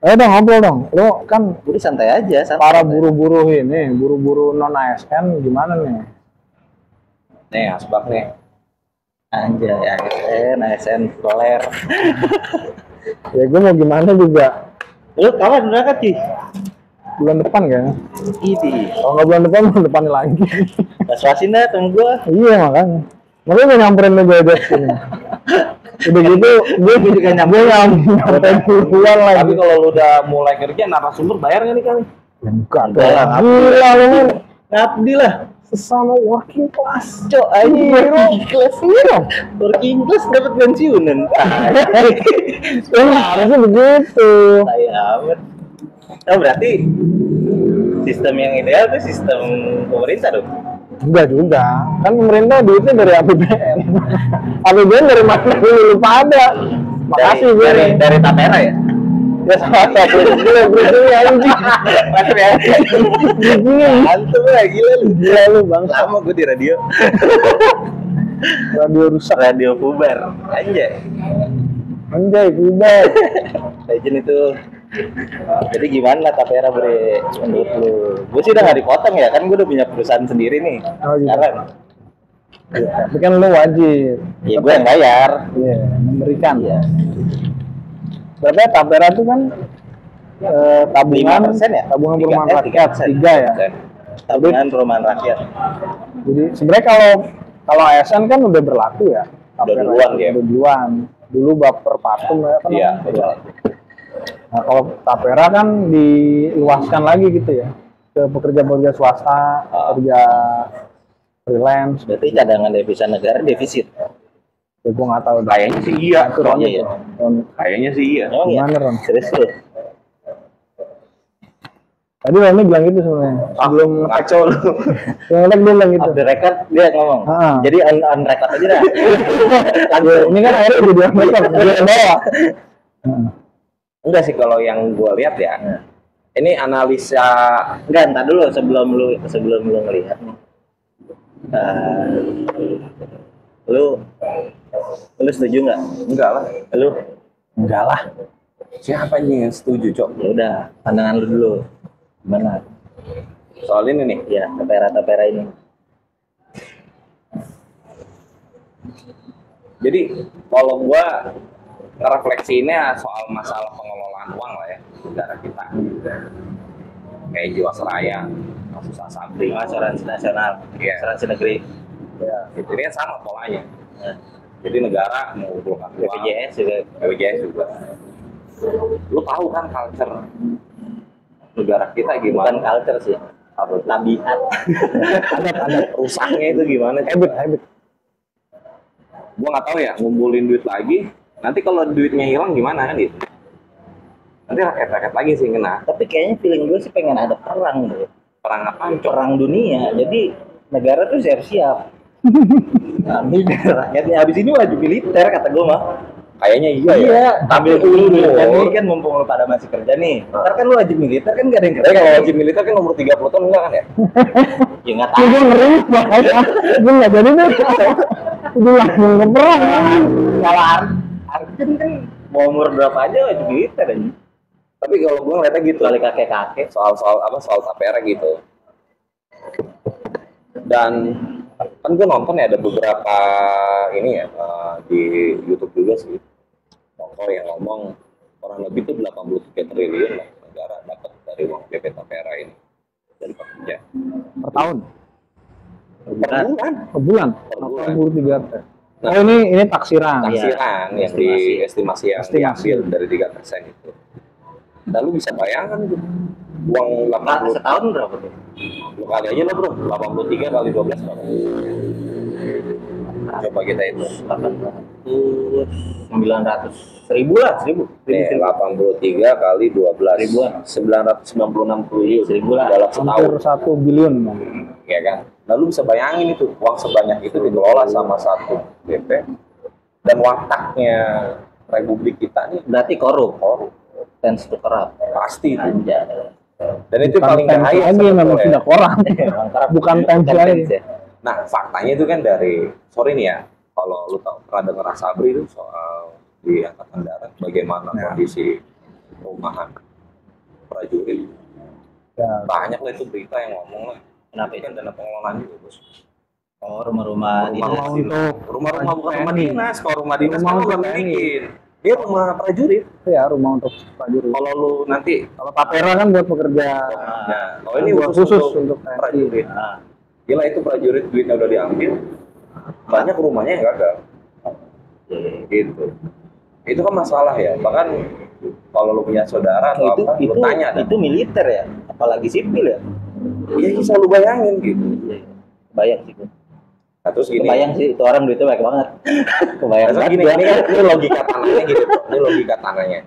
Ayo dong ngobrol dong. Lo kan Udah santai aja, santai. para buru-buru ini, buru-buru non ASN gimana nih? Nih asbak nih. Anjay, ASN, doler. Ya gue mau gimana juga. Lu kawan berangkat sih? Bulan depan kayaknya. Ini. Kalau nggak bulan depan lagi. Pas-pasin dah temen gua. Iya makanya. Makanya gue nyamperin lo gue sini. Udah gitu, gue juga nyamperin duluan lagi. Tapi kalau lu udah mulai kerja, narasumber bayar nggak nih kali? Ya, enggak Enggak lah, dong. Gila lu. Ngabdi lah. Sesama working class. Cok, Iya, working class. Iya. Working class dapat pensiunan. Harusnya begitu. Saya amat. Oh, berarti sistem yang ideal tuh sistem pemerintah dong. Enggak juga. Kan pemerintah duitnya dari APBN. APBN dari mana dulu lupa ada. Makasih gue. Dari Tapera ya. Ya salah satu. Gila anjing. Masuk ya. Antum lah, gila lu. Gila lu bang. Lama gue di radio. Radio rusak. Radio bubar. Anjay. Anjay, bubar. Legend itu. Jadi gimana Tapera bre menurut lu? Gue sih udah nggak dipotong ya, kan gue udah punya perusahaan sendiri nih. Oh, gitu. Sekarang. Ya, tapi kan lu wajib. Ya gue yang bayar. Iya, memberikan. Iya. Berapa ya, Tapera itu kan tabungan 5% ya? tabungan Tiga, perumahan rakyat 3%. 3 ya. Tabungan perumahan rakyat. Jadi sebenarnya kalau ASN kan udah berlaku ya. Udah duluan ya. Udah duluan. Dulu baper patung ya kan. Iya, betul. Nah, kalau Tapera kan diluaskan lagi gitu ya ke pekerja-pekerja swasta, pekerja freelance. Berarti cadangan devisa negara defisit. Ya gue nggak tahu. Kayaknya sih iya. Iya, iya. Kayaknya sih iya. Emang ya? Gimana Ron? Serius lu? Tadi Roni bilang gitu sebenarnya. Sebelum Kacau lu. yang dia bilang gitu. Off the record dia ngomong. Ah. Jadi on record aja dah. Ya, ini kan akhirnya jadi dia bawa. Enggak sih kalau yang gue lihat ya. Ini analisa. Enggak, entar dulu sebelum lu ngelihat nih. Lu setuju nggak? Enggak lah. Lu? Enggak lah. Siapa nih yang setuju, Cok? Ya udah, pandangan lu dulu. Gimana? Soal ini nih. Ya, Tapera ini. Jadi kalau gua ngerefleksinya soal masalah pengelolaan uang lah ya negara kita. Kayak Jiwasraya, kasus Asabri, Asuransi nasional, Iya. asuransi negeri, ya, itu kan sama polanya. nah, Jadi negara mengumpulkan uang, BPJS juga. BPJS juga. Lu tahu kan culture negara kita Bukan gimana? culture sih, Apa tabiat. adat rusaknya itu gimana? Habit. Gua nggak tahu ya, ngumpulin duit lagi. Nanti kalau duitnya hilang gimana kan gitu? Nanti rakyat lagi sih kena. Tapi kayaknya feeling gue sih pengen ada perang deh. Perang apaan, Cok? Perang dunia. Jadi negara tuh siap-siap. Nah, ini rakyatnya habis ini wajib militer kata gue mah. Kayaknya iya ya. Iya, ambil dulu duitnya Oh. nih kan mumpung lu pada masih kerja nih. Ntar kan lu wajib militer kan gak ada yang Tapi kerja. kalau wajib militer kan umur 30 tahun enggak kan ya? Ya nggak Ya, tahu. gue ngeri banget. Gue nggak jadi deh. Udah langsung ke perang. Kalau Arjen kan mau umur berapa aja wajib militer aja. Tapi kalau gue ngeliatnya gitu, Kecuali kakek-kakek. soal Tapera gitu. Dan kan gue nonton ya ada beberapa ini ya di YouTube juga sih. Tokoh yang ngomong kurang lebih tuh 83 triliun lah negara dapat dari uang PP Tapera ini dari pekerja. Per tahun. Per bulan. Per bulan. Per bulan. 83. Oh ini taksiran. Taksiran yang di estimasi yang Estimasi. diambil dari 3% itu. Lalu bisa bayangkan tuh uang 80 Setahun berapa tuh? lu kali aja lah bro, 83 kali 12 berapa? Coba kita itu 900 seribu lah, seribu 83 kali 12 Ribuan. 996 triliun Seribu lah. dalam Hampir setahun 1 bilion. ya kan. Lalu bisa bayangin itu uang sebanyak itu dikelola sama satu BP dan wataknya Republik kita nih berarti korup tends to corrupt. pasti itu. Anjay. Dan itu paling bahaya lagi memang sebetulnya. sudah orang. Emang corrupt. Bukan tens Bukan lagi. tens ya. Nah, faktanya itu kan dari sorry nih ya, kalau lu tahu pernah dengar Asabri itu soal di angkatan darat bagaimana Ya. kondisi perumahan. prajurit. Ya. Banyak lah itu berita yang ngomong lah. Kenapa Kan dana pengelolaan juga bos. Oh, rumah-rumah dinas. Rumah bukan rumah TNI. dinas. Kalau rumah dinas Rumah kan lu untuk nggak bikin. Dia rumah prajurit. Ya, rumah untuk prajurit. Kalau lu nanti Kalau tapera kan buat pekerja. nah, kalau ini Buat khusus khusus untuk untuk TNI. prajurit. Nah, Gila itu prajurit duitnya udah diambil. Banyak rumahnya yang gagal. Gitu. Itu kan masalah ya. Bahkan kalau lu punya saudara atau apa, lu tanya dah. itu militer ya, apalagi sipil ya. Iya bisa lu bayangin gitu. Bayang sih gua. Nah, terus gini. Kebayang sih itu orang duitnya banyak banget. Kebayang Terus banget gini, gua. ini kan ini logika tanahnya gitu. Ini logika tanahnya.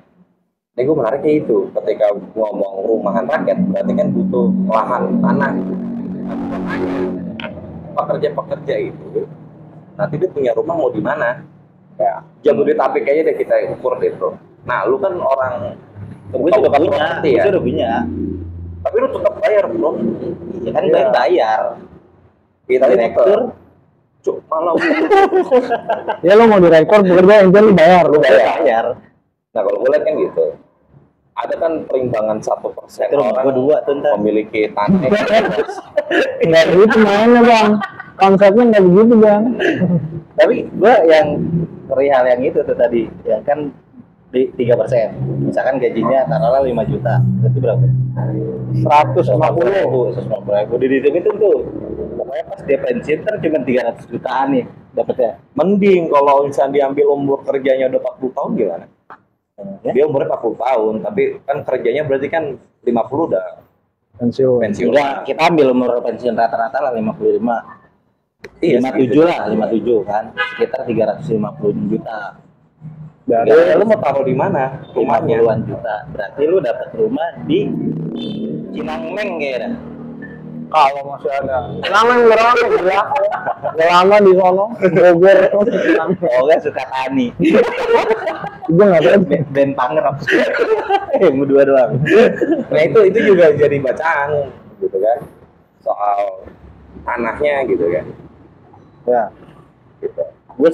Ini gue menariknya itu, ketika ngomong rumahan rakyat, berarti kan butuh lahan tanah. Pekerja-pekerja itu, nanti dia punya rumah mau di mana? Ya, Jabodetabek aja deh kita ukur deh bro. Nah, lu kan orang Gue sudah punya, properti gue ya. sudah punya. Tapi lu tetap bayar bro. Ya kan Iya. bayar. Kita Direktur. Cuk, malah Ya lo mau direktur bekerja intinya lu bayar. lu bayar. Bayar. Nah kalau gue lihat kan gitu, ada kan perimbangan 1% Itu rumah gua dua tuh, ntar. memiliki tanah. Nggak gitu mainnya bang. Konsepnya nggak begitu bang. Tapi gue yang perihal yang itu tuh tadi, yang kan di 3%. Misalkan gajinya taruhlah 5 juta, berarti berapa? 150. 150.000 dihitungin tuh. Pokoknya pas dia pensiun ntar cuma 300 jutaan nih dapetnya. Mending kalau misalnya diambil umur kerjanya udah 40 tahun gimana? Ya? Dia umurnya 40 tahun, tapi kan kerjanya berarti kan 50 udah Pensiun. pensiun. Enggak, kita ambil umur pensiun rata-rata lah 55. Iya, 57 lah, 57 kan. Sekitar 350 juta. Dari lu mau taruh di mana rumahnya? 50-an juta. Berarti lu dapat rumah di Cinangmeng kayaknya. Kalau masih ada. Lama yang berapa ya? Udah lama di sono. Bogor. Oh, kan suka tani. Gue nggak tahu. Ben Pangerap. Berdua doang. Nah itu juga jadi bacaan gitu kan soal tanahnya gitu kan. Ya. Gitu. Gue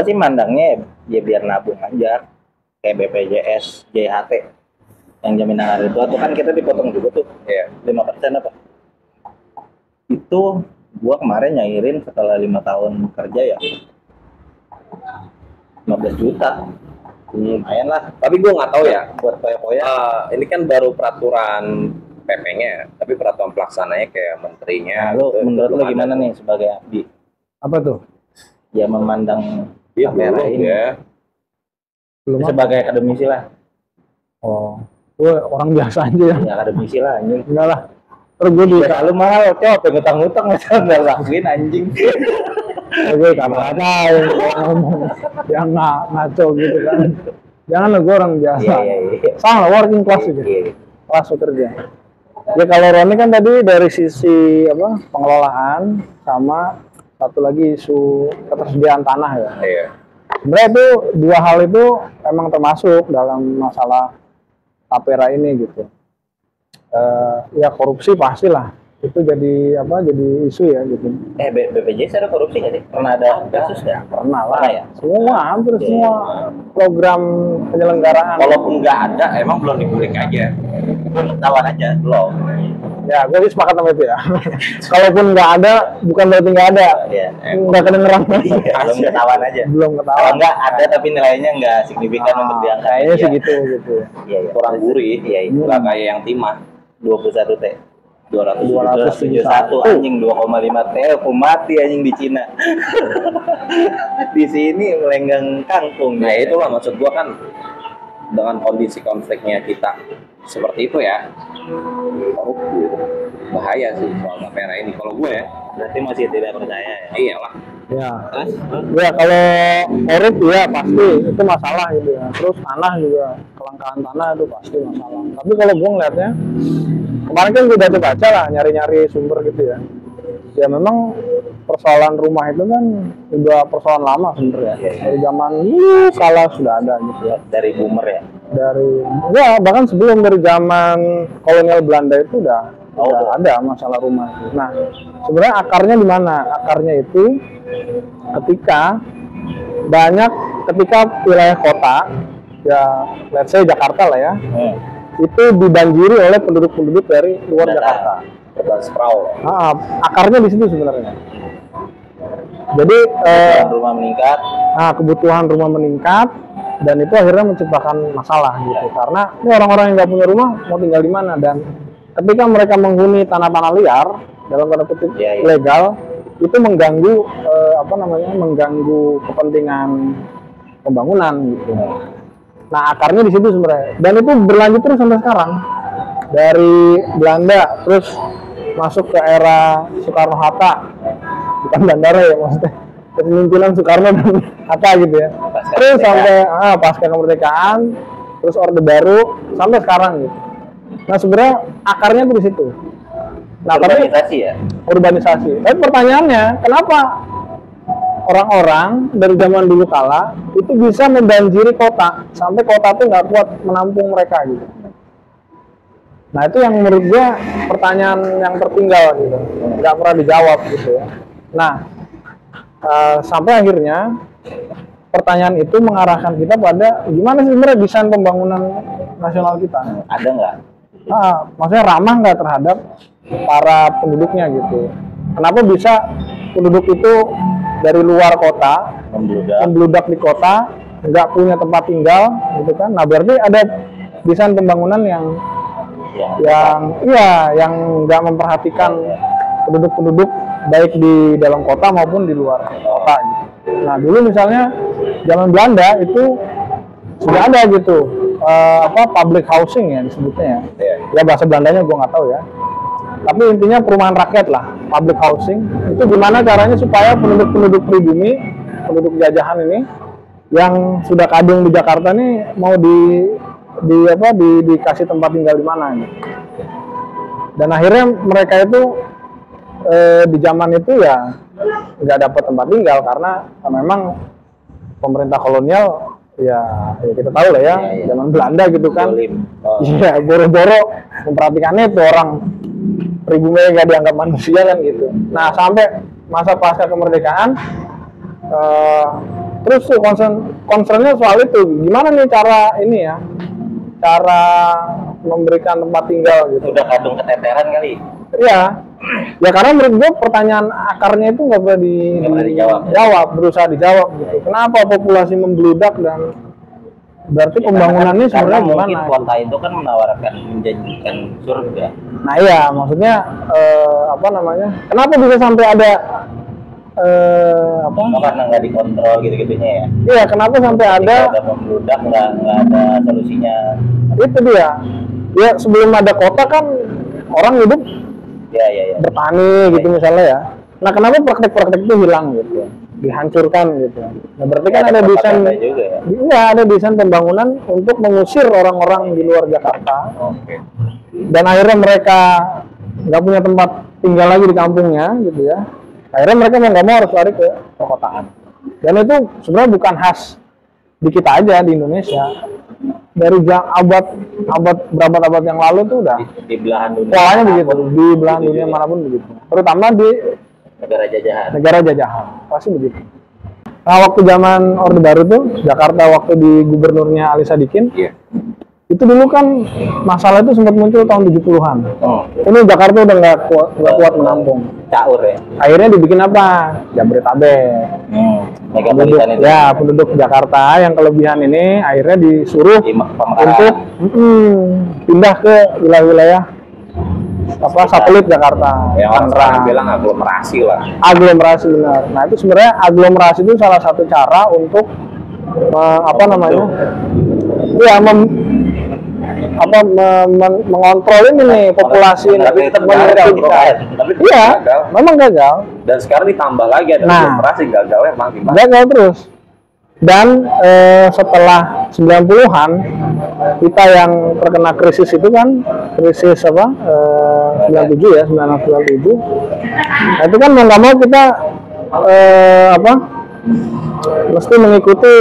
sih mandangnya ya biar nabung aja kayak BPJS, JHT yang jaminan hari tua tuh kan kita dipotong juga tuh Iya. 5% apa itu. Gua kemarin nyairin setelah 5 tahun kerja ya 15 juta. Lumayan lah Tapi gue nggak tahu ya. buat poya-poya. Ini kan baru peraturan PP-nya, tapi peraturan pelaksananya kayak menterinya. Nah, lu gitu, menurut lu belum gimana ada. nih sebagai abdi Apa tuh? ya memandang Iya Tapera belum ini ya. Belum apa? sebagai akademisi lah. Oh. Gue orang biasa aja ya. Ya akademisi lah anjing. Enggak lah. Terus gue di Lu mahal cowok ngutang-ngutang masa nggak lakuin anjing. gue kata-kata ngomong yang ngaco gitu kan. Jangan lah, gue orang biasa. Iya. Sama lah, working class gitu. Iya. Kelas bekerja. Ya kalau Roni kan tadi dari sisi apa pengelolaan sama satu lagi isu ketersediaan tanah ya. Iya. Sebenarnya itu dua hal itu emang termasuk dalam masalah tapera ini gitu. Ya korupsi pastilah itu jadi apa jadi isu ya gitu. BPJS ada korupsi nggak sih? Pernah ada kasus nggak? Pernah lah Pernah ya? semua hampir semua program penyelenggaraan. Walaupun nggak ada, emang belum dikulik aja. Belum ketahuan aja, belum. Ya gue sih sepakat sama itu ya. Kalaupun nggak ada bukan berarti nggak ada. Iya. Nggak kedengeran. Belum ketahuan aja. Belum Kalau ketahuan. nggak ada tapi nilainya nggak signifikan untuk diangkat. Kayaknya sih Iya. gitu. Iya. Kurang gurih. Iya. Nggak kayak yang timah. 21 T. 271 anjing 2,5 T aku mati anjing di Cina. Di sini melenggang kangkung. Nah itulah maksud gua kan dengan kondisi konfliknya kita seperti itu ya. Korupsi itu bahaya sih soal tapera ini kalau gue ya. Berarti masih tidak percaya ya. Iyalah. Ya. Terus? Ya kalau korup ya pasti itu masalah gitu ya. Terus tanah juga kelangkaan tanah itu pasti masalah. Tapi kalau gue ngeliatnya kemarin kan gue baca lah nyari-nyari sumber gitu ya. Ya memang persoalan rumah itu kan udah persoalan lama sebenarnya. Dari zaman kala sudah ada gitu ya. Dari boomer ya. Dari ya bahkan sebelum dari zaman kolonial Belanda itu udah ada masalah rumah itu. Nah sebenarnya akarnya di mana? Akarnya itu ketika wilayah kota ya let's say Jakarta lah ya itu dibanjiri oleh penduduk-penduduk dari luar Data. Jakarta. Urban sprawl. Akarnya di situ sebenarnya. Jadi Rumah meningkat. kebutuhan rumah meningkat dan itu akhirnya menciptakan masalah gitu. Karena ini orang-orang yang nggak punya rumah mau tinggal di mana, dan ketika mereka menghuni tanah-tanah liar dalam tanda kutip Iya, iya. legal, itu mengganggu mengganggu kepentingan pembangunan gitu. Nah, akarnya di situ sebenarnya. Dan itu berlanjut terus sampai sekarang. Dari Belanda terus masuk ke era Soekarno-Hatta. Bukan bandara ya maksudnya. Kepemimpinan Soekarno dan Hatta gitu ya. Pasca Terus kemerdekaan. sampai pasca kemerdekaan, terus Orde Baru sampai sekarang gitu. Nah, sebenarnya akarnya tuh di situ. Nah, tapi Urbanisasi ya. urbanisasi. Tapi pertanyaannya, kenapa orang-orang dari zaman dulu kala itu bisa membanjiri kota sampai kota tuh nggak kuat menampung mereka gitu? Nah, itu yang menurut gue pertanyaan yang tertinggal gitu, nggak pernah dijawab gitu ya. Nah, sampai akhirnya pertanyaan itu mengarahkan kita pada gimana sih sebenarnya desain pembangunan nasional kita. Ada nggak? Maksudnya ramah nggak terhadap para penduduknya gitu. Kenapa bisa penduduk itu dari luar kota membludak di kota, nggak punya tempat tinggal gitu kan? Nah, berarti ada desain pembangunan yang nggak memperhatikan penduduk-penduduk baik di dalam kota maupun di luar kota gitu. Nah, dulu misalnya zaman Belanda itu sudah ada gitu public housing ya disebutnya ya. Ya bahasa Belandanya gue nggak tahu ya. Tapi intinya perumahan rakyat lah, public housing. Itu gimana caranya supaya penduduk-penduduk pribumi, penduduk jajahan ini yang sudah kadung di Jakarta nih mau dikasih tempat tinggal di mana gitu. Dan akhirnya mereka itu di zaman itu ya nggak dapat tempat tinggal karena memang pemerintah kolonial ya kita tahu lah ya, zaman Belanda gitu kan. Iya, boro-boro memperhatikannya itu orang pribumi nggak dianggap manusia kan gitu. Nah, sampai masa pasca kemerdekaan terus tuh concernnya soal itu gimana nih cara memberikan tempat tinggal gitu. Udah kadung keteteran kali. Iya, ya karena menurut gue pertanyaan akarnya itu nggak pernah dijawab, berusaha dijawab gitu. Kenapa populasi membludak dan berarti pembangunannya sebenarnya mungkin gimana? kota itu kan menawarkan menjanjikan surga. Nah iya, maksudnya kenapa bisa sampai ada Karena nggak dikontrol gitu-gitunya ya. Iya, kenapa sampai ada membludak nggak ada solusinya. itu dia. Ya sebelum ada kota kan orang hidup Ya. bertani gitu misalnya ya. Nah, kenapa praktek-praktek itu hilang gitu, dihancurkan gitu. Nah, berarti kan ada desain juga ya. Iya, ada desain pembangunan untuk mengusir orang-orang di luar Jakarta. Oke. Dan akhirnya mereka nggak punya tempat tinggal lagi di kampungnya gitu ya. Akhirnya mereka mau nggak mau harus lari ke perkotaan. Dan itu sebenarnya bukan khas di kita aja di Indonesia. Dari berabad-abad yang lalu tuh udah Di belahan dunia. polanya begitu, di belahan dunia manapun begitu. Terutama di negara jajahan, pasti begitu. Nah, waktu zaman Orde Baru tuh, Jakarta waktu di gubernurnya Ali Sadikin, itu dulu kan masalah itu sempat muncul tahun 70-an. Ini Jakarta udah nggak kuat menampung. Caur ya. Akhirnya dibikin apa? Jabodetabek. Megapolitan itu. Ya, penduduk Jakarta yang kelebihan ini akhirnya disuruh untuk pindah ke wilayah-wilayah satelit Jakarta. Yang orang bilang aglomerasi lah. Aglomerasi benar. Nah, itu sebenarnya aglomerasi itu salah satu cara untuk mengontrol ini nih populasi ini. Iya, memang gagal. Dan sekarang ditambah lagi ada aglomerasi, gagalnya emang gimana? Gagal terus. Dan setelah 90-an kita yang terkena krisis itu kan krisis 97 ya, 96-97. Nah, itu kan mau nggak mau kita mesti mengikuti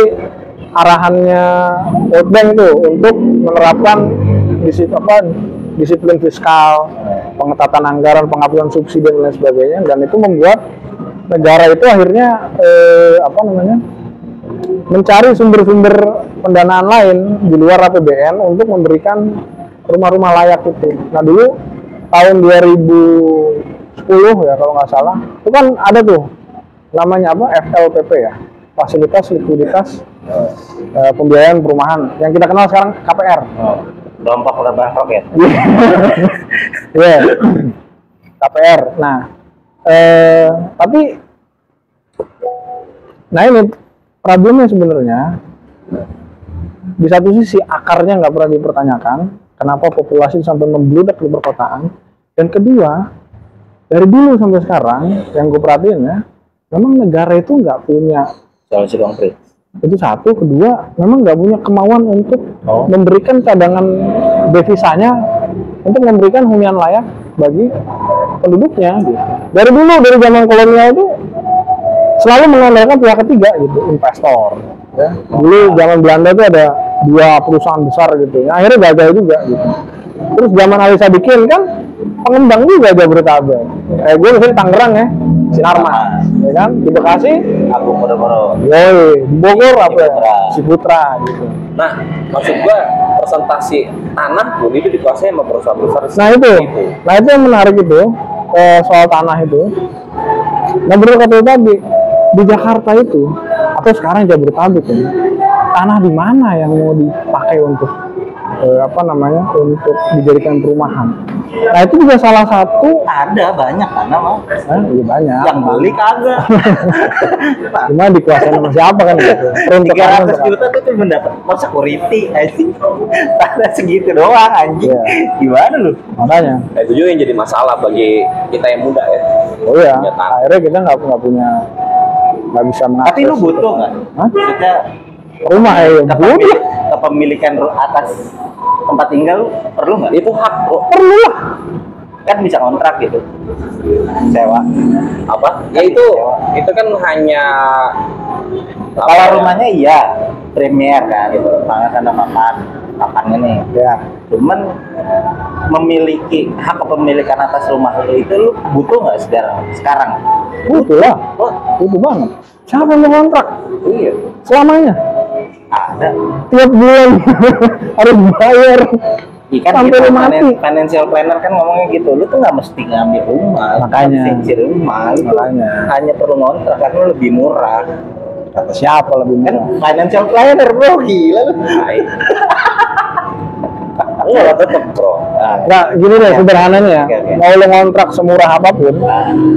arahannya World Bank itu untuk menerapkan disiplin fiskal, pengetatan anggaran, penghapusan subsidi dan lain sebagainya, dan itu membuat negara itu akhirnya mencari sumber-sumber pendanaan lain di luar APBN untuk memberikan rumah-rumah layak itu. Nah dulu tahun 2010 ya kalau nggak salah, itu kan ada tuh namanya apa, FLPP ya, fasilitas likuiditas pembiayaan perumahan, yang kita kenal sekarang KPR. Kelompok lebar roket. Iya, KPR. Nah, tapi, nah ini problemnya sebenarnya di satu sisi akarnya nggak pernah dipertanyakan, kenapa populasi sampai membludak di perkotaan, dan kedua dari dulu sampai sekarang yang gue perhatiin ya, memang negara itu nggak punya Solusi konkret. itu satu, kedua memang nggak punya kemauan untuk memberikan cadangan devisanya untuk memberikan hunian layak bagi penduduknya gitu. Dari dulu, dari zaman kolonial itu selalu mengandalkan pihak ketiga gitu, investor ya. Dulu zaman Belanda itu ada 2 perusahaan besar gitu ya, akhirnya gagal juga gitu. Terus zaman Ali Sadikin kan pengembang juga Jabodetabek. Gue misalnya Tangerang ya, Sinarmas, ya kan? Di Bekasi, Aku boro-boro. yoi, di Bogor apa ya? Ciputra. Ciputra gitu. Nah, maksud gua presentasi tanah pun itu dikuasai sama perusahaan besar. Nah itu yang menarik itu soal tanah itu. Nah benar kata tadi, di Jakarta itu atau sekarang Jabodetabek ini, tanah di mana yang mau dipakai untuk untuk dijadikan perumahan? Nah itu juga salah satu. Ada banyak tanah mau. Iya banyak. Yang beli kagak. Cuma dikuasain sama siapa kan gitu. Peruntukannya 300 untuk juta tuh mendapat mau security anjing. Tanah segitu doang anjing. Iya. Gimana lu? makanya. Nah, itu juga yang jadi masalah bagi kita yang muda ya. Oh iya. Punya tanah. Akhirnya kita nggak bisa mengakses. Tapi lu butuh nggak? Hah? Maksudnya Rumah butuh. kepemilikan atas tempat tinggal lu perlu nggak? Itu hak bro. Perlu lah. Kan bisa kontrak gitu, sewa. Apa? Ya itu kan hanya Kalau rumahnya iya premier kan gitu, makan makannya nih. Ya. Cuman memiliki hak kepemilikan atas rumah itu lu butuh nggak sekarang? Butuh lah. Oh Butuh banget. Siapa yang mau kontrak? iya, Selamanya. ada. Tiap bulan harus bayar. Ikan Sampai kita lu mati. financial planner kan ngomongnya gitu, lu tuh nggak mesti ngambil rumah, Makanya. fungsi rumah, lu tuh Makanya. hanya perlu ngontrak karena lebih murah. Kata siapa lebih Kan murah? financial planner bro, gila lu. Enggak tetep bro. Nah, gini deh sederhananya. Oke. Mau lu ngontrak semurah apapun,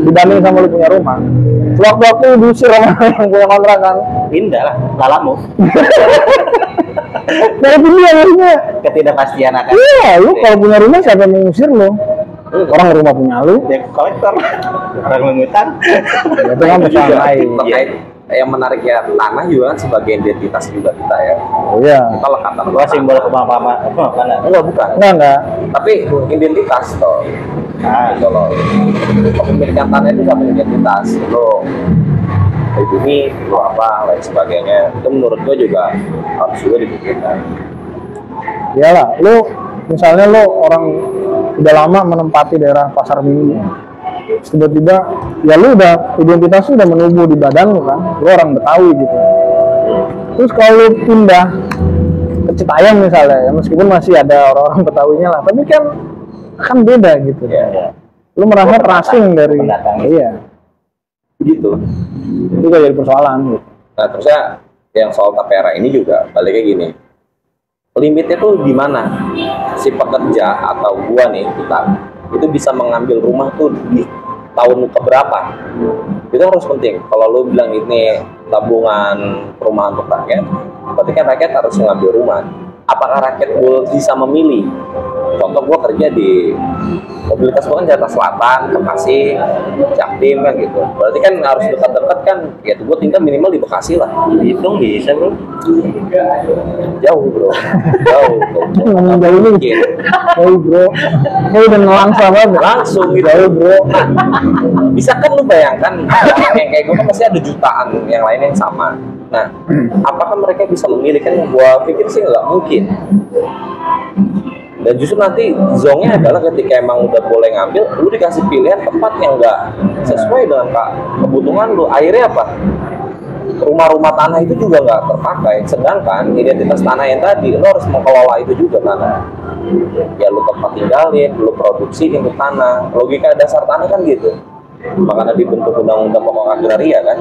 dibanding sama lu punya rumah, waktu-waktu diusir sama yang punya kontrakan. Pindah lah, lalamu. Dari dunia harusnya. Ketidakpastian akan. Iya, lu kalau punya rumah siapa yang mengusir lu? Orang rumah punya lu. Debt collector, orang mengutang. Ya, itu kan persoalan lain. terkait yang menarik ya, tanah juga kan sebagai identitas juga kita ya. Oh iya. Kita lekatan Gua simbol kemana? enggak bukan, Enggak. tapi identitas toh. Nah, gitu loh. Kepemilikan tanah itu satu identitas. Lo pribumi, lo apa, lain sebagainya. Itu menurut gua juga harus juga dipikirkan. Iyalah, lu misalnya lu orang udah lama menempati daerah Pasar Minggu, tiba-tiba ya lu udah identitas lu udah menumbuh di badan lu kan, lu orang Betawi gitu. Terus kalau lu pindah ke Citayam misalnya, ya meskipun masih ada orang-orang Betawinya lah, tapi kan beda gitu. Ya. Lu merasa terasing dari, pendatang. iya, Begitu. itu gak jadi persoalan gitu. Nah, terusnya yang soal tapera ini juga baliknya gini. Limitnya tuh di mana si pekerja atau gua nih, kita itu bisa mengambil rumah tuh di tahun keberapa? Itu harus penting. Kalau lu bilang ini tabungan perumahan untuk rakyat, berarti kan rakyat harus mengambil rumah. Apakah rakyat bisa memilih? Contoh gua kerja di mobilitas gua kan Jakarta Selatan, Bekasi, Jaktim kan gitu. Berarti kan harus dekat-dekat kan. Ya gua tinggal minimal di Bekasi lah. Hitung bisa bro. Jauh bro, jauh. Ngomong jauh nih. Mungkin. Jauh bro, lu udah ngelangsa banget. Langsung gitu. Jauh bro. Bisa kan lu bayangkan yang kayak gue kan pasti ada jutaan yang lain yang sama. Nah, apakah mereka bisa memilih? Kan gua pikir sih nggak mungkin. Dan justru nanti zongnya adalah ketika emang udah boleh ngambil, lu dikasih pilihan tempat yang nggak sesuai dengan kebutuhan lu. Akhirnya apa? Rumah-rumah tanah itu juga nggak terpakai. Sedangkan identitas tanah yang tadi, lu harus mengelola itu juga tanah. ya lu tempat tinggalin, lu produksi untuk tanah. Logika dasar tanah kan gitu. Makanya dibentuk undang-undang pokok agraria kan.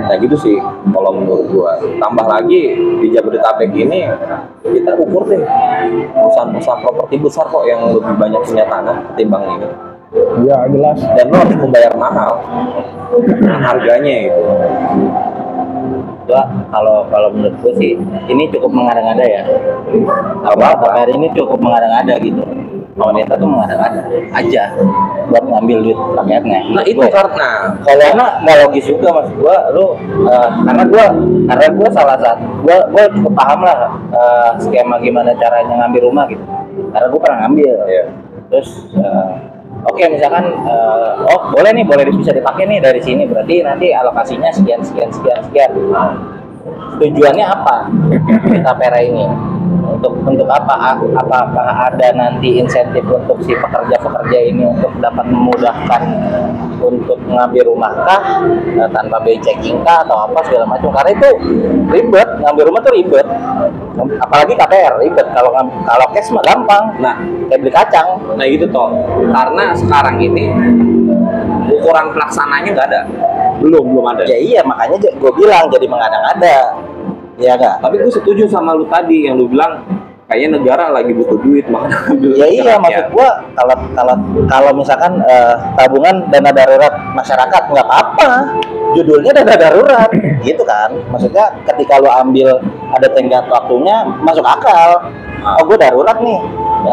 Nah gitu sih kalau menurut gua. Tambah lagi di Jabodetabek ini kita ukur deh perusahaan-perusahaan properti besar kok yang lebih banyak punya tanah ketimbang ini. Iya jelas. Dan lo harus membayar mahal harganya itu. Kalau menurut gue sih ini cukup mengada-ngada ya. KPR ini cukup mengada-ngada gitu. Pemerintah tuh mengada-ngada aja buat ngambil duit rakyatnya. Nah itu karena karena nggak logis juga maksud gue, karena gue salah satu gue cukup paham lah skema gimana caranya ngambil rumah gitu. Karena gue pernah ngambil. ya, Terus oke, misalkan boleh bisa dipakai nih dari sini, berarti nanti alokasinya sekian. Tujuannya apa tapera ini? Untuk apa? Apakah ada nanti insentif untuk si pekerja ini untuk dapat memudahkan untuk mengambil rumah kah, tanpa BI checking kah atau apa segala macam? Karena itu ribet, ngambil rumah tuh ribet. Apalagi KPR ribet. Kalau cash mah gampang. nah Kayak beli kacang. nah gitu toh. Karena sekarang ini ukuran pelaksananya nggak ada, belum ada. Ya iya, makanya gue bilang jadi mengada-ngada. Ya enggak? Tapi gue setuju sama lu tadi yang lu bilang kayaknya negara lagi butuh duit makanya ambil Ya iya, maksud gua kalau misalkan tabungan dana darurat masyarakat nggak apa-apa, judulnya dana darurat, gitu kan? Maksudnya ketika lu ambil ada tenggat waktunya masuk akal. Oh gua darurat nih,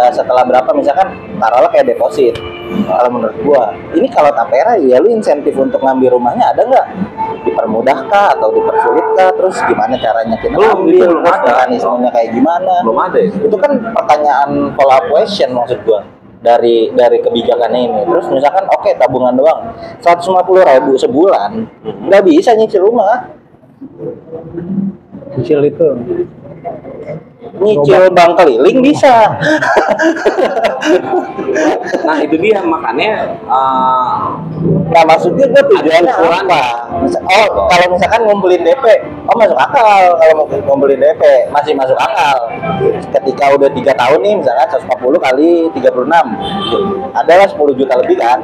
setelah berapa misalkan taruhlah kayak deposit. Kalau menurut gua, ini kalau tapera ya lu insentif untuk ngambil rumahnya ada nggak? Dipermudahkah atau dipersulitkah? Terus gimana caranya kita ambil? belum Terus ada. mekanismenya kayak gimana? belum ada ya. Itu kan pertanyaan follow up question maksud gua dari kebijakan ini. Terus misalkan oke, tabungan doang 150.000 sebulan nggak bisa nyicil rumah, Kecil itu. nyicil bank keliling bisa. Nah itu dia makanya Nah maksudnya gua tujuannya Ada ukuran. apa? Kalau misalkan ngumpulin DP, masuk akal. Kalau mau ngumpulin DP masih masuk akal. Ketika udah 3 tahun nih, misalkan 140 kali 36, adalah 10 juta lebih kan?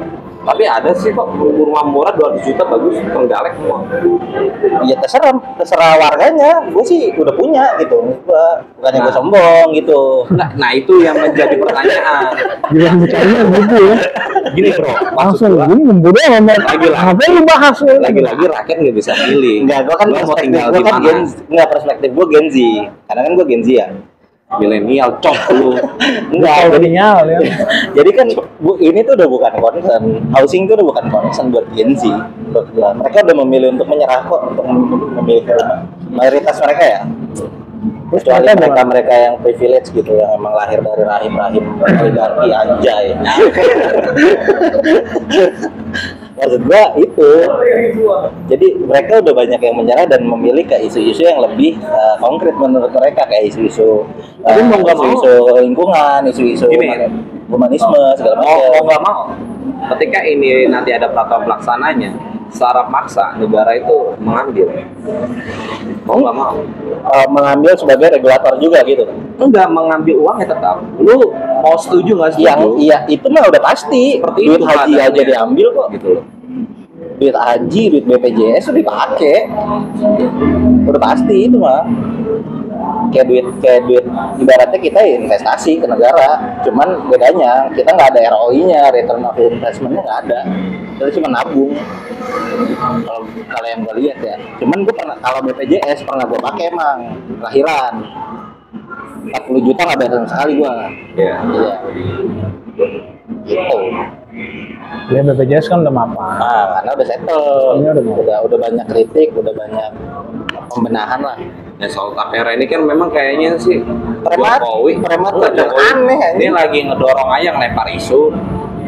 tapi ada sih kok rumah murah 200 juta bagus Trenggalek semua. Ya terserah warganya. Gue sih udah punya gitu. Bukannya gue Nah. sombong gitu. Nah itu yang menjadi pertanyaan. Gila bicaranya gitu ya. Gini bro, maksud Langsung gua, gini membodoh amat. Lagi-lagi. Ngapain lu bahas? lagi-lagi rakyat nggak bisa pilih. Enggak, gue kan Lu mau perspektif tinggal gue di kan mana? perspektif gue Gen Z. Karena kan gue Gen Z ya. Milenial cok lu. Enggak, jadi Kolonial ya. Jadi kan ini tuh udah bukan concern, housing tuh udah bukan concern buat Gen Z. Mereka udah memilih untuk menyerah kok untuk memilih rumah. Mayoritas mereka ya. Kecuali mereka yang privilege gitu, yang emang lahir dari rahim-rahim oligarki anjay. Maksud gua itu. Jadi mereka udah banyak yang menyerah dan memilih ke isu-isu yang lebih konkret menurut mereka, kayak isu-isu Tapi mau nggak mau. isu lingkungan, isu-isu Gini, humanisme segala Mau macam. nggak mau, ketika ini nanti ada peraturan pelaksananya, secara paksa negara itu mengambil. Mau nggak mau. Mengambil sebagai regulator juga gitu. Enggak mengambil uangnya tetap. Lu mau setuju nggak setuju? Yang iya itu mah udah pasti. Seperti Duit itu haji aja keadaannya. diambil kok. Gitu loh. Duit haji, duit BPJS udah dipakai. Udah pasti itu mah. Kayak duit ibaratnya kita investasi ke negara, cuman bedanya kita nggak ada ROI-nya, return of investment-nya nggak ada, kita cuma nabung. Kalau yang gue lihat ya, cuman gue pernah, kalau BPJS pernah gue pakai emang lahiran 40 juta nggak bayar sama sekali gue. Iya. Iya, gitu. Ya BPJS kan udah mapan. Nah, karena udah settle, Ini udah banyak kritik, udah banyak pembenahan lah. Ya soal tapera ini kan memang kayaknya sih Jokowi prematur enggak, dan Jokowi aneh aja. ini lagi ngedorong aja ngelempar isu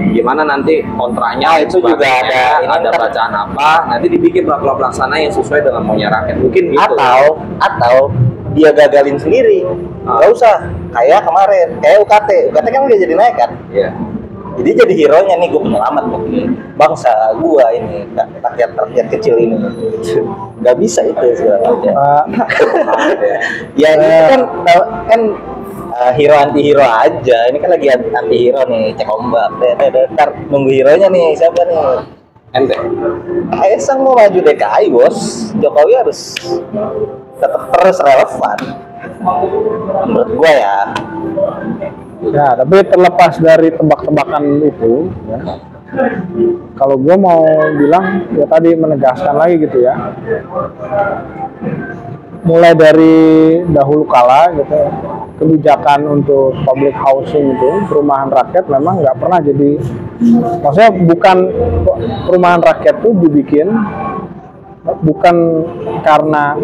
gimana nanti kontranya Ah, itu juga sebagainya, ada. ada bacaan apa nanti dibikin peraturan pelaksana yang sesuai dengan maunya rakyat mungkin gitu. Atau dia gagalin sendiri, nggak usah kayak kemarin, kayak UKT kan udah jadi naik kan, Iya. jadi jadi hero nya nih, gue penyelamat bangsa gua ini, rakyat kecil ini. Nggak bisa itu segala macam. Pak, Ya itu kan hero anti hero aja. Ini kan lagi anti hero nih, cek ombak. Ntar nunggu hero nya nih, siapa nih? Ente. Kaisang mau maju DKI bos, Jokowi harus tetap terus relevan. Menurut gua ya. Ya, tapi terlepas dari tebak-tebakan itu, ya, kalau gue mau bilang ya tadi menegaskan lagi gitu ya, mulai dari dahulu kala gitu ya, kebijakan untuk public housing itu perumahan rakyat memang nggak pernah jadi, maksudnya bukan perumahan rakyat itu dibikin bukan karena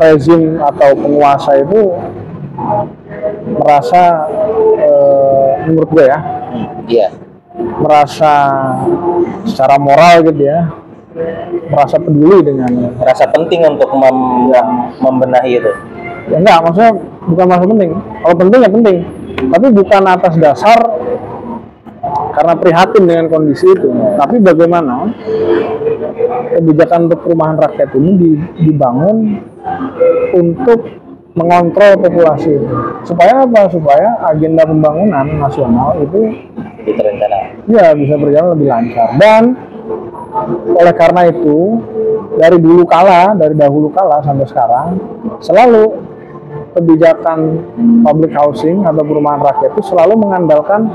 rezim atau penguasa itu merasa menurut gue ya, Iya. merasa secara moral gitu ya, merasa peduli dengan, Merasa penting untuk membenahi itu. ya enggak, maksudnya bukan merasa penting, kalau penting ya penting, tapi bukan atas dasar karena prihatin dengan kondisi itu, tapi bagaimana kebijakan untuk perumahan rakyat ini dibangun untuk mengontrol populasi itu. Supaya apa? Supaya agenda pembangunan nasional itu Terencana. ya bisa berjalan lebih lancar. Dan oleh karena itu dari dahulu kala sampai sekarang selalu kebijakan public housing atau perumahan rakyat itu selalu mengandalkan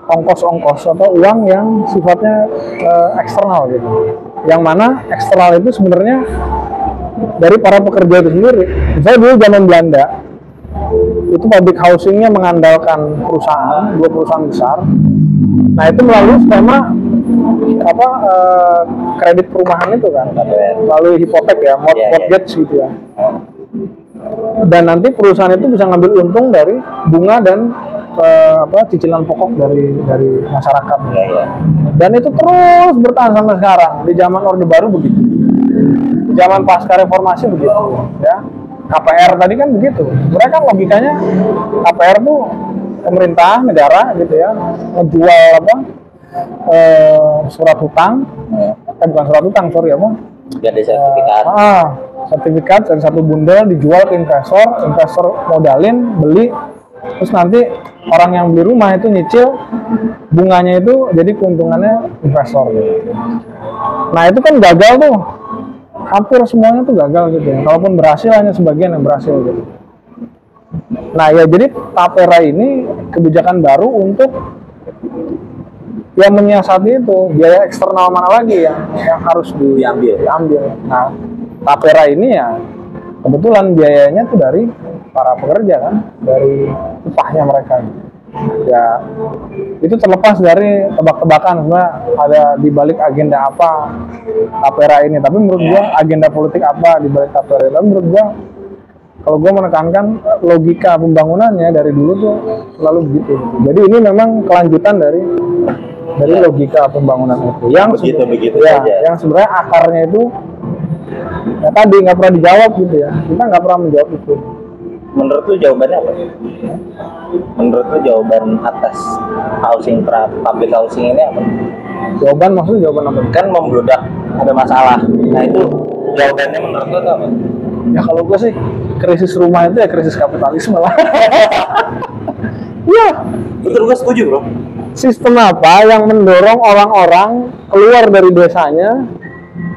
ongkos-ongkos atau uang yang sifatnya eksternal gitu. Yang mana eksternal itu sebenarnya dari para pekerja itu sendiri. Misalnya dulu zaman Belanda itu public housingnya mengandalkan perusahaan, 2 perusahaan besar. Nah itu melalui skema kredit perumahan itu kan, melalui hipotek ya, mortgage gitu ya. Dan nanti perusahaan itu bisa ngambil untung dari bunga dan cicilan pokok dari masyarakat. Dan itu terus bertahan sampai sekarang. Di zaman Orde Baru begitu. Zaman pasca reformasi begitu, ya. KPR tadi kan begitu. Mereka kan logikanya KPR tuh pemerintah negara gitu ya, ngejual surat hutang, bukan surat hutang, sorry Jadi sertifikat. Sertifikat dan satu bundel dijual ke investor modalin, beli, terus nanti orang yang beli rumah itu nyicil bunganya itu jadi keuntungannya investor gitu. Nah itu kan gagal tuh. Hampir semuanya tuh gagal gitu ya. Kalaupun berhasil hanya sebagian yang berhasil gitu. Nah ya jadi Tapera ini kebijakan baru untuk yang menyiasati itu biaya eksternal mana lagi yang harus diambil. Nah Tapera ini ya kebetulan biayanya tuh dari para pekerja kan, dari upahnya mereka. Ya itu terlepas dari tebak-tebakan sebenarnya ada di balik agenda apa Tapera ini, tapi menurut gua agenda politik apa di balik Tapera. Tapi menurut gua kalau gua menekankan logika pembangunannya dari dulu tuh selalu begitu. Jadi ini memang kelanjutan dari logika pembangunan itu yang begitu ya, saja. yang sebenarnya akarnya itu ya tadi nggak pernah dijawab gitu ya, kita nggak pernah menjawab itu. Menurut lu jawabannya apa? Menurut lu jawaban atas public housing ini apa? Jawaban maksudnya jawaban apa? Kan membludak, ada masalah. Nah itu jawabannya menurut lu apa? Ya kalau gue sih krisis rumah itu ya krisis kapitalisme lah. Iya. Betul, gue setuju bro. Sistem apa yang mendorong orang-orang keluar dari desanya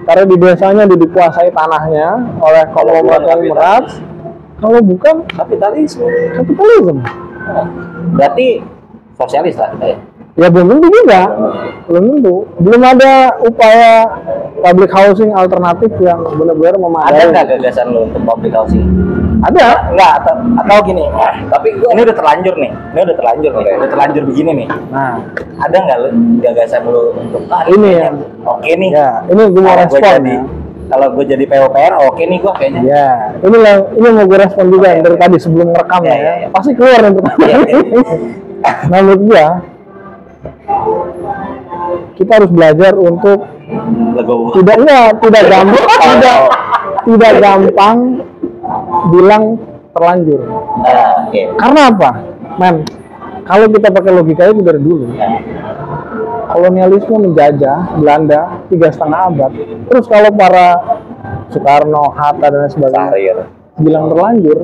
karena di desanya dikuasai tanahnya oleh konglomerat. Kalau bukan Kapitalisme. Berarti sosialis lah kita ya? Ya belum tentu juga, belum tentu. Belum ada upaya public housing alternatif yang benar-benar memadai. Ada nggak gagasan lu untuk public housing? Ada. Nggak, atau gini, tapi ini udah terlanjur nih, udah terlanjur begini nih. Nah, Ada nggak lu gagasan lu untuk ini ya. Oke nih. Ya, ini gue mau respon ya. Kalau gue jadi PUPR, oke nih gue kayaknya. Ya, ini mau gue respon juga dari tadi sebelum rekam ya. Pasti keluar untuk Nah, menurut gue kita harus belajar untuk tidak gampang bilang terlanjur. Karena apa, men? Kalau kita pakai logika itu dari dulu, kolonialisme menjajah Belanda 3,5 abad. Terus kalau para Soekarno, Hatta dan sebagainya bilang terlanjur,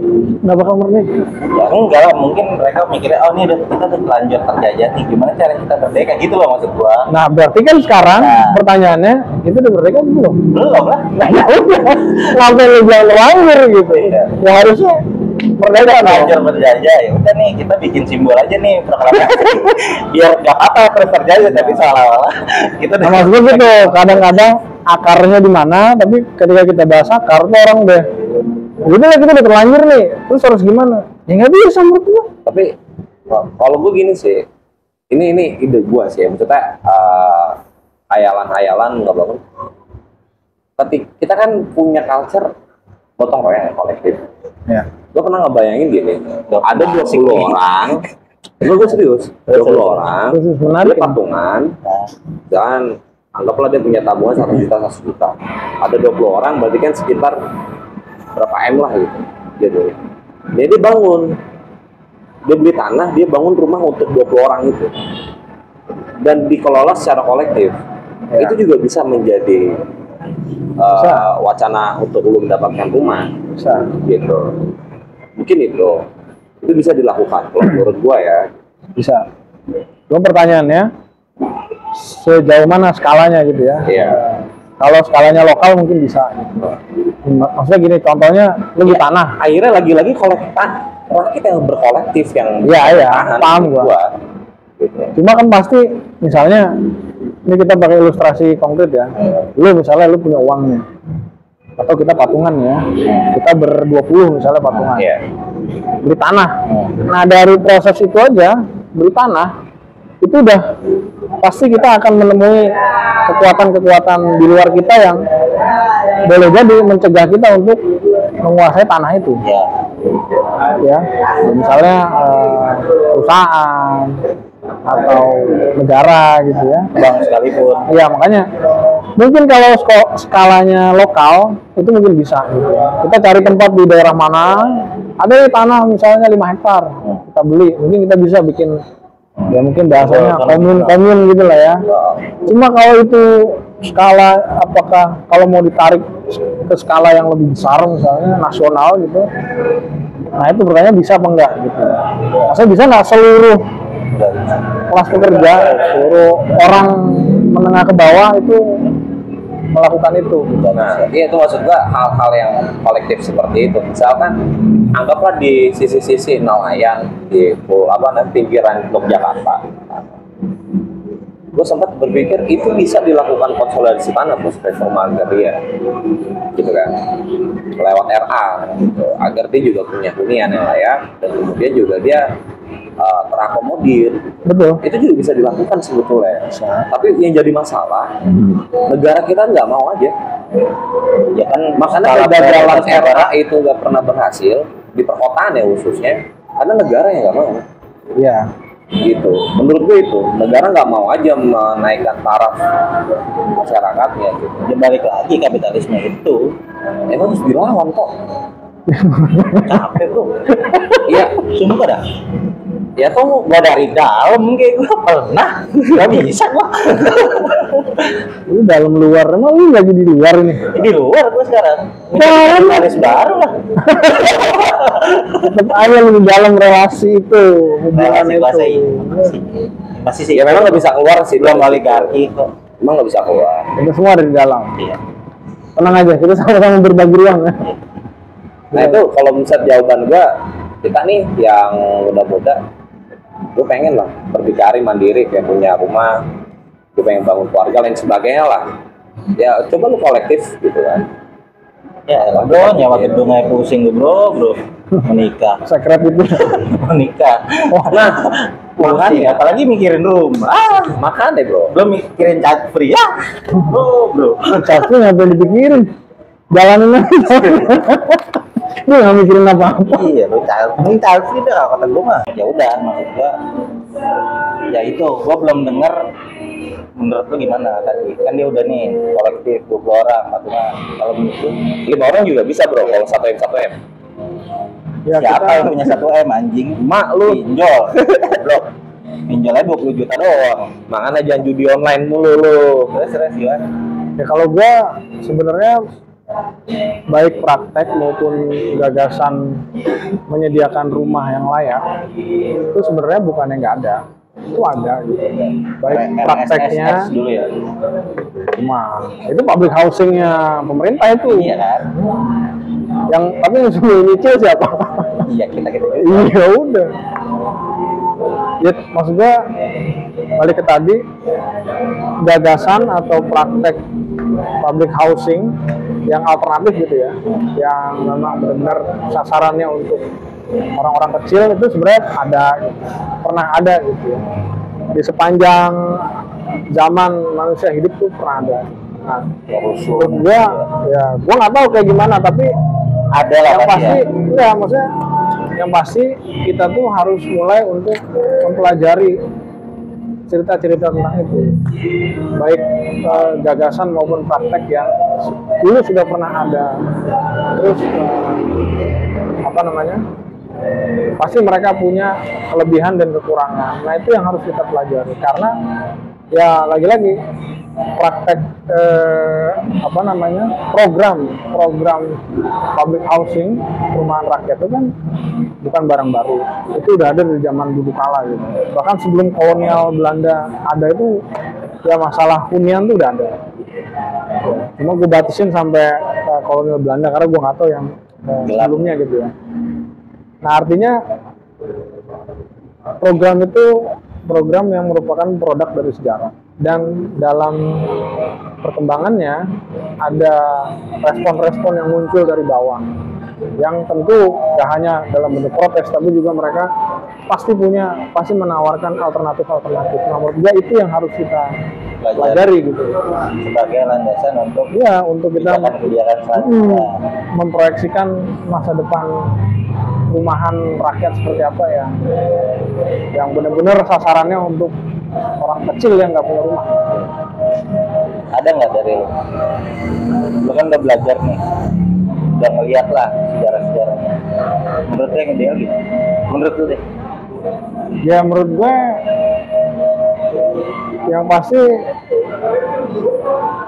nggak bakal merdeka. Ya enggak lah, mungkin mereka mikirnya oh ini kita udah terlanjur terjajah nih, gimana cara kita merdeka gitu loh maksud gua. Nah berarti kan sekarang pertanyaannya itu udah merdeka belum? Belum lah. Nah ya udah, ngapain lu bilang terlanjur gitu? Iya. Ya harusnya merdeka dong. Terlanjur berjajah, ya udah nih kita bikin simbol aja nih proklamasi biar nggak apa terus terjajah tapi seolah-olah kita Nah, maksud gue gitu, kadang-kadang akarnya di mana, tapi ketika kita bahas akar tuh orang deh, gitu lah kita udah terlanjur nih, terus harus gimana? Ya nggak bisa menurut gue. Tapi kalau gue gini sih, ini ide gue sih, maksudnya hayalan-hayalan nggak bangun. Ketika kita kan punya culture gotong royong kolektif. Ya. Gue pernah ngebayangin gini, ada 20 orang, gue serius, 20 orang, Terus dia menarik. patungan, dan anggaplah dia punya tabungan 1 juta, 1 juta. Ada 20 orang, berarti kan sekitar berapa M lah gitu. Jadi dia bangun, dia beli tanah, dia bangun rumah untuk 20 orang itu, dan dikelola secara kolektif. Ya. Itu juga bisa menjadi wacana untuk lu mendapatkan rumah, Bisa. gitu. Mungkin itu bisa dilakukan kalau menurut gua ya. Bisa. Cuma pertanyaannya, sejauh mana skalanya gitu ya? Iya. Kalau skalanya lokal mungkin bisa. Maksudnya gini, contohnya lu di tanah. Akhirnya lagi-lagi kolektif rakyat yang berkolektif yang Iya, iya, tahan paham hidup gua. Gitu. Cuma kan pasti, misalnya, ini kita pakai ilustrasi konkret ya. Lu misalnya lu punya uangnya, atau kita patungan ya, kita ber-20 misalnya patungan, Iya. beli tanah. Nah dari proses itu aja, beli tanah, itu udah pasti kita akan menemui kekuatan-kekuatan di luar kita yang boleh jadi mencegah kita untuk menguasai tanah itu. Ya, misalnya perusahaan atau negara gitu ya, bank sekalipun. ya makanya mungkin kalau skalanya lokal itu mungkin bisa gitu ya. Kita cari tempat di daerah mana ada tanah misalnya 5 hektar, kita beli, mungkin kita bisa bikin ya mungkin bahasanya komun gitu lah ya. Cuma kalau itu skala, apakah kalau mau ditarik ke skala yang lebih besar misalnya nasional gitu, nah itu pertanyaan bisa apa enggak gitu. Maksudnya bisa nggak seluruh kelas pekerja, seluruh orang menengah ke bawah itu melakukan itu gitu. Nah, iya itu maksud gua hal-hal yang kolektif seperti itu. Misalkan anggaplah di sisi-sisi nelayan di pinggiran Yogyakarta. Gue sempat berpikir itu bisa dilakukan konsolidasi tanah bos, reforma agraria, gitu kan, lewat RA, gitu, agar dia juga punya hunian yang layak dan kemudian juga dia terakomodir. Betul. Itu juga bisa dilakukan sebetulnya. Tapi yang jadi masalah, negara kita nggak mau aja. Ya kan Makanya kegagalan RA itu nggak pernah berhasil di perkotaan ya khususnya, karena negara yang nggak mau. Iya. Gitu. Menurut gue itu negara nggak mau aja menaikkan taraf masyarakatnya. Gitu. dia balik lagi kapitalisme itu. Emang harus dilawan kok. Capek bro. Iya. Sumpah dah. Ya tuh Gua dari dalam kayak gua pernah nggak bisa gua. Lu dalam luar, emang lu lagi di luar ini? Di luar gua sekarang. Dalam. Baris baru lah. Tetap aja lu di dalam relasi itu, hubungan Masih sih. ya memang nggak bisa keluar sih. belum balik kaki kok. Emang nggak bisa keluar. Itu semua ada di dalam. Iya. Tenang aja, kita sama-sama berbagi ruang ya. Nah itu kalau misalnya jawaban gua, kita nih yang muda-muda, gue pengen lah berdikari mandiri, kayak punya rumah, gue pengen bangun keluarga lain sebagainya lah. Ya coba lu kolektif gitu kan. Ya elah bro, nyawa gedung aja pusing lu bro. Menikah. Sekret itu. Menikah. Nah, Makanya apalagi mikirin rumah. makan deh bro. Belum mikirin cat free ya. Bro. Tapi ngapain dipikirin? Jalanin aja. Lu nggak mikirin apa-apa. Iya, lu child free dah kata gua mah. Ya udah, maksud gua ya itu, gua belum denger menurut lu gimana tadi. Kan dia udah nih kolektif 20 orang, patungan. Kalau menurut lu 5 orang juga bisa bro, kalau 1M. Ya, siapa kita- yang punya 1M anjing? Mak lu. Pinjol. Bro. Pinjolnya 20 juta doang. Makanya jangan judi online mulu lu. Terus gimana? Ya kalau gua sebenarnya baik praktek maupun gagasan menyediakan rumah yang layak itu sebenarnya bukan yang nggak ada, itu ada gitu. Baik prakteknya RSS dulu ya. rumah itu public housingnya pemerintah itu. Iya kan? Yang tapi yang suruh nyicil siapa? Iya kita. Iya udah. Ya maksudnya balik ke tadi, gagasan atau praktek public housing yang alternatif gitu ya, yang memang benar-benar sasarannya untuk orang-orang kecil itu sebenarnya ada, pernah ada gitu ya. Di sepanjang zaman manusia hidup tuh pernah ada. Nah, menurut gua ya gua nggak tahu kayak gimana, tapi Ada lah yang pasti pasti ya. enggak, maksudnya yang pasti kita tuh harus mulai untuk mempelajari cerita-cerita tentang itu, baik gagasan maupun praktek yang dulu sudah pernah ada. Terus apa namanya, pasti mereka punya kelebihan dan kekurangan. Nah itu yang harus kita pelajari, karena ya lagi-lagi praktek apa namanya, program public housing, perumahan rakyat itu kan bukan barang baru, itu udah ada dari zaman dulu kala gitu. Bahkan sebelum kolonial Belanda ada itu ya, masalah hunian tuh udah ada. Cuma gue batasin sampai kolonial Belanda karena gue nggak tahu yang sebelumnya gitu ya. Nah artinya program itu program yang merupakan produk dari sejarah, dan dalam perkembangannya ada respon-respon yang muncul dari bawah, yang tentu gak hanya dalam bentuk protes, tapi juga mereka pasti menawarkan alternatif-alternatif. Nah, menurut gue itu yang harus kita pelajari gitu, sebagai landasan untuk untuk kita kebijakan selanjutnya. memproyeksikan masa depan rumahan rakyat seperti apa ya, yang benar-benar sasarannya untuk orang kecil yang nggak punya rumah. Ada nggak dari lu kan udah belajar nih, udah ngeliat lah sejarah-sejarahnya, menurut lu yang ideal gitu? Menurut lu deh. Ya menurut gue yang pasti,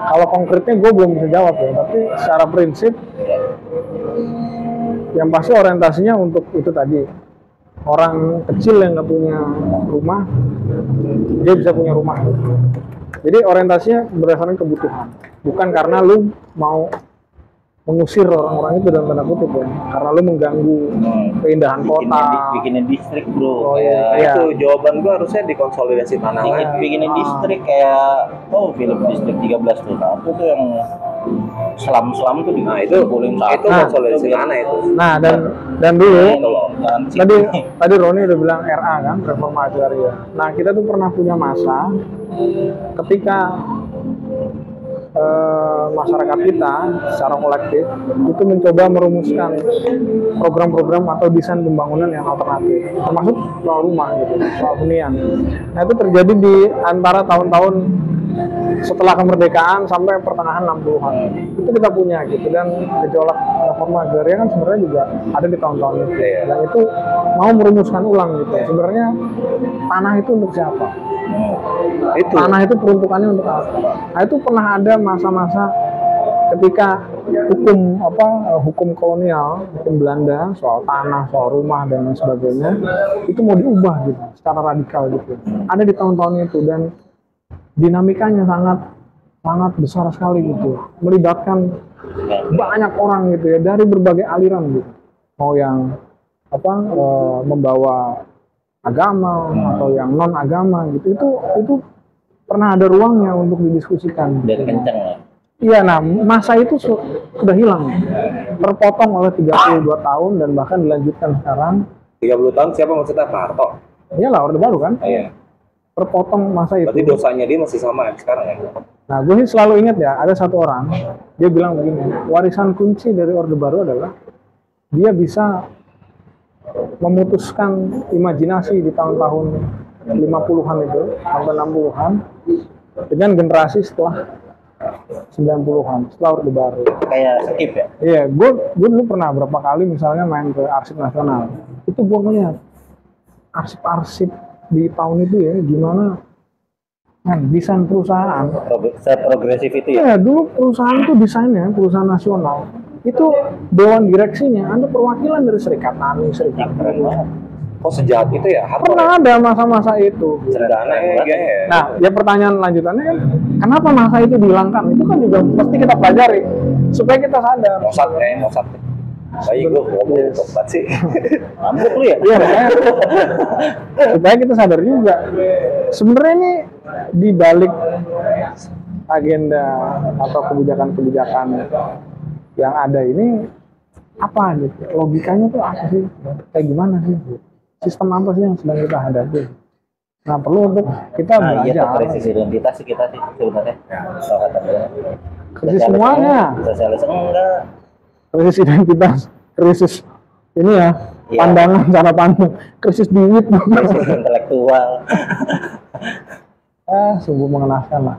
kalau konkretnya gue belum bisa jawab ya, tapi secara prinsip yang pasti orientasinya untuk itu tadi, orang kecil yang nggak punya rumah dia bisa punya rumah. Jadi orientasinya berdasarkan kebutuhan, bukan karena lu mau mengusir orang-orang itu dalam tanda kutip ya, karena lu mengganggu keindahan kota. Bikinin distrik bro. Oh, Kayak iya. Itu jawaban gua harusnya dikonsolidasi tanah lah. bikinin distrik kayak film distrik 13 tuh. Nah, itu tuh yang selam tuh Nah itu konsolidasi tanah itu. Nah dan dulu tadi tadi Roni udah bilang RA kan, reforma agraria. Nah kita tuh pernah punya masa ketika masyarakat kita secara kolektif itu mencoba merumuskan program-program atau desain pembangunan yang alternatif, termasuk soal rumah gitu, soal hunian. Nah itu terjadi di antara tahun-tahun setelah kemerdekaan sampai pertengahan 60-an. Itu kita punya gitu, dan gejolak reforma agraria kan sebenarnya juga ada di tahun-tahun itu. Dan itu mau merumuskan ulang gitu. Sebenarnya tanah itu untuk siapa? Tanah itu peruntukannya untuk apa? Nah itu pernah ada masa-masa ketika hukum kolonial, hukum Belanda soal tanah, soal rumah dan lain sebagainya itu mau diubah gitu secara radikal gitu. Ada di tahun-tahun itu, dan dinamikanya sangat besar sekali gitu, melibatkan banyak orang gitu ya, dari berbagai aliran gitu, mau yang membawa agama atau yang non agama gitu. Itu pernah ada ruangnya untuk didiskusikan dan kenceng ya. Iya, nah masa itu sudah hilang, terpotong oleh 32 tahun dan bahkan dilanjutkan sekarang. 30 tahun siapa maksudnya? Pak Harto? Iyalah, Orde Baru kan? Iya. Terpotong masa itu. Berarti dosanya dia masih sama ya sekarang ya? Nah, gue sih selalu ingat ya, ada satu orang, dia bilang begini, warisan kunci dari Orde Baru adalah dia bisa memutuskan imajinasi di tahun-tahun 50-an itu, sampai 60-an, dengan generasi setelah 90-an, setelah Orde Baru. Kayak skip ya? Iya, gue dulu pernah berapa kali misalnya main ke Arsip Nasional, itu gue ngeliat arsip-arsip di tahun itu ya, gimana Kan desain perusahaan. Seprogresif itu ya. Ya, dulu perusahaan itu desainnya, perusahaan nasional. Itu dewan direksinya, ada perwakilan dari serikat tani, serikat Keren banget. Oh sejahat itu ya? Hardcore pernah ya? ada masa-masa itu. Cerdana ya kayaknya ya. Nah, ya pertanyaan lanjutannya kan, kenapa masa itu dihilangkan? Itu kan juga mesti kita pelajari supaya kita sadar. Mossad kayaknya Mossad. Baik gue ngomong tempat sih. Mabuk lu ya? Iya, makanya supaya kita sadar juga. Sebenarnya ini di balik agenda atau kebijakan-kebijakan yang ada ini apa gitu? Logikanya tuh apa sih? Kayak gimana sih? Sistem apa sih yang sedang kita hadapi? Nah, perlu untuk kita Nah, iya tuh belajar. krisis identitas sih kita sih sebenarnya. Kalau kata gue. Krisis semuanya. Sosialis enggak. Krisis identitas, krisis ini ya, Iya. pandangan, cara pandang, krisis duit. Krisis intelektual. Sungguh mengenaskan lah.